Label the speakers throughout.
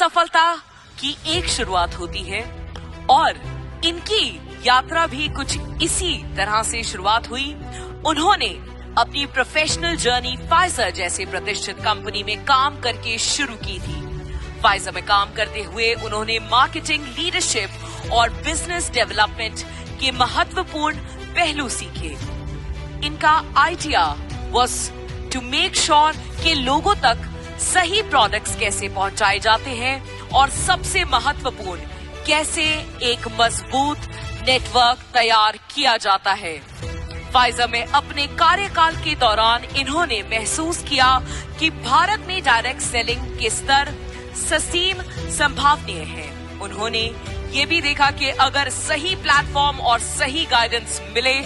Speaker 1: सफलता की एक शुरुआत होती है और इनकी यात्रा भी कुछ इसी तरह से शुरुआत हुई। उन्होंने अपनी प्रोफेशनल जर्नी फाइजर जैसे प्रतिष्ठित कंपनी में काम करके शुरू की थी। फाइजर में काम करते हुए उन्होंने मार्केटिंग, लीडरशिप और बिजनेस डेवलपमेंट के महत्वपूर्ण पहलू सीखे। इनका idea was to make sure कि लोगों तक सही प्रोडक्ट्स कैसे पहुंचाए जाते हैं और सबसे महत्वपूर्ण कैसे एक मजबूत नेटवर्क तैयार किया जाता है। फाइजर में अपने कार्यकाल के दौरान इन्होंने महसूस किया कि भारत में डायरेक्ट सेलिंग के स्तर ससीम संभावनीय है। उन्होंने ये भी देखा कि अगर सही प्लेटफॉर्म और सही गाइडेंस मिले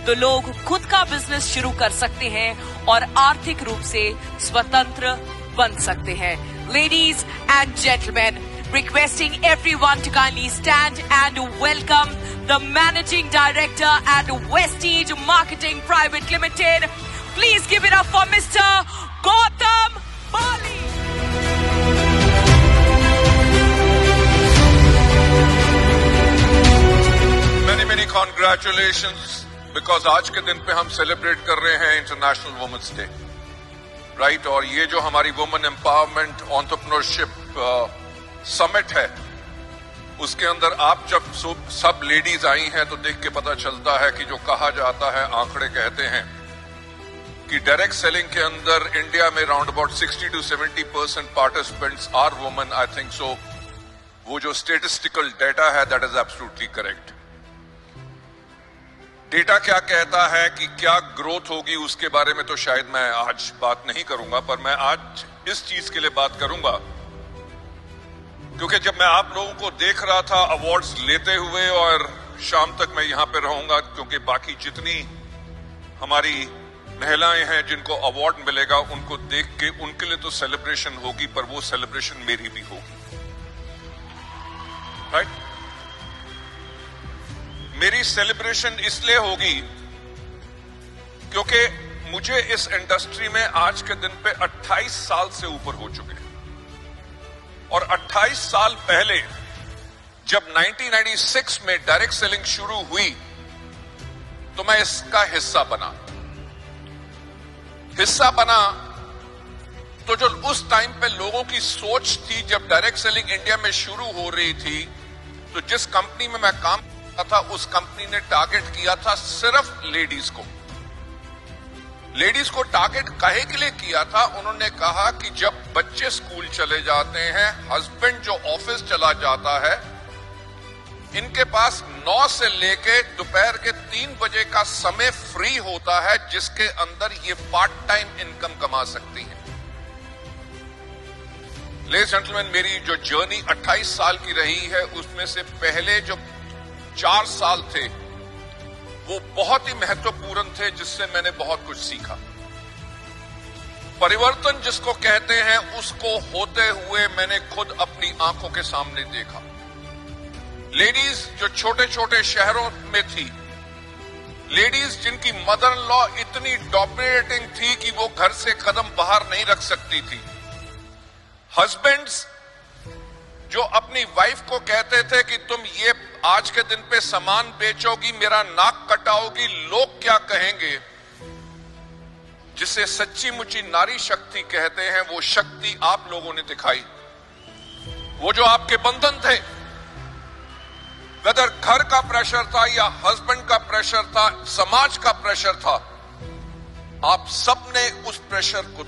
Speaker 1: तो लोग खुद का बिजनेस शुरू कर सकते हैं और आर्थिक रूप से स्वतंत्र बन सकते हैं। Ladies and gentlemen, requesting everyone to kindly stand and welcome the Managing Director at Westige Marketing Private Limited. Please give it up for Mr. Gautam Bali.
Speaker 2: Many congratulations because आज के दिन पे हम सेलिब्रेट कर रहे हैं इंटरनेशनल वुमेन्स डे, राइट। और ये जो हमारी वुमेन एम्पावरमेंट एंटरप्रेन्योरशिप समिट है, उसके अंदर आप जब सब लेडीज आई हैं तो देख के पता चलता है कि जो कहा जाता है, आंकड़े कहते हैं कि डायरेक्ट सेलिंग के अंदर इंडिया में round about 60 to 70% participants are women. I think so वो जो स्टेटिस्टिकल डेटा है that is absolutely correct. Data क्या कहता है कि क्या ग्रोथ होगी उसके बारे में तो शायद मैं आज बात नहीं करूंगा, पर मैं आज इस चीज के लिए बात करूंगा क्योंकि जब मैं आप लोगों को देख रहा था अवार्ड्स लेते हुए, और शाम तक मैं यहां पे रहूंगा क्योंकि बाकी जितनी हमारी महिलाएं हैं जिनको अवार्ड मिलेगा उनको देख के उनके लिए तो सेलिब्रेशन होगी, पर वो सेलिब्रेशन मेरी भी होगी, राइट। मेरी सेलिब्रेशन इसलिए होगी क्योंकि मुझे इस इंडस्ट्री में आज के दिन पे 28 साल से ऊपर हो चुके हैं, और 28 साल पहले जब 1996 में डायरेक्ट सेलिंग शुरू हुई तो मैं इसका हिस्सा बना। तो जो उस टाइम पे लोगों की सोच थी, जब डायरेक्ट सेलिंग इंडिया में शुरू हो रही थी, तो जिस कंपनी में मैं काम था उस कंपनी ने टारगेट किया था सिर्फ लेडीज को। लेडीज को टारगेट काहे के लिए किया था? उन्होंने कहा कि जब बच्चे स्कूल चले जाते हैं, हस्बैंड जो ऑफिस चला जाता है, इनके पास 9 से लेके दोपहर के 3 बजे का समय फ्री होता है जिसके अंदर ये पार्ट टाइम इनकम कमा सकती है। लेडीज एंड जेंटलमैन, मेरी जो जर्नी 28 साल की रही है उसमें से पहले जो 4 साल थे वो बहुत ही महत्वपूर्ण थे, जिससे मैंने बहुत कुछ सीखा। परिवर्तन जिसको कहते हैं उसको होते हुए मैंने खुद अपनी आंखों के सामने देखा। लेडीज जो छोटे छोटे शहरों में थी, लेडीज जिनकी मदर इन लॉ इतनी डोमिनेटिंग थी कि वो घर से कदम बाहर नहीं रख सकती थी। हस्बैंड्स जो अपनी वाइफ को कहते थे कि तुम ये आज के दिन पे सामान बेचोगी, मेरा नाक कटाओगी, लोग क्या कहेंगे, जिसे सच्ची मुच्ची नारी शक्ति कहते हैं, वो शक्ति आप लोगों ने दिखाई। वो जो आपके बंधन थे, वेदर घर का प्रेशर था या हस्बैंड का प्रेशर था, समाज का प्रेशर था, आप सबने उस प्रेशर को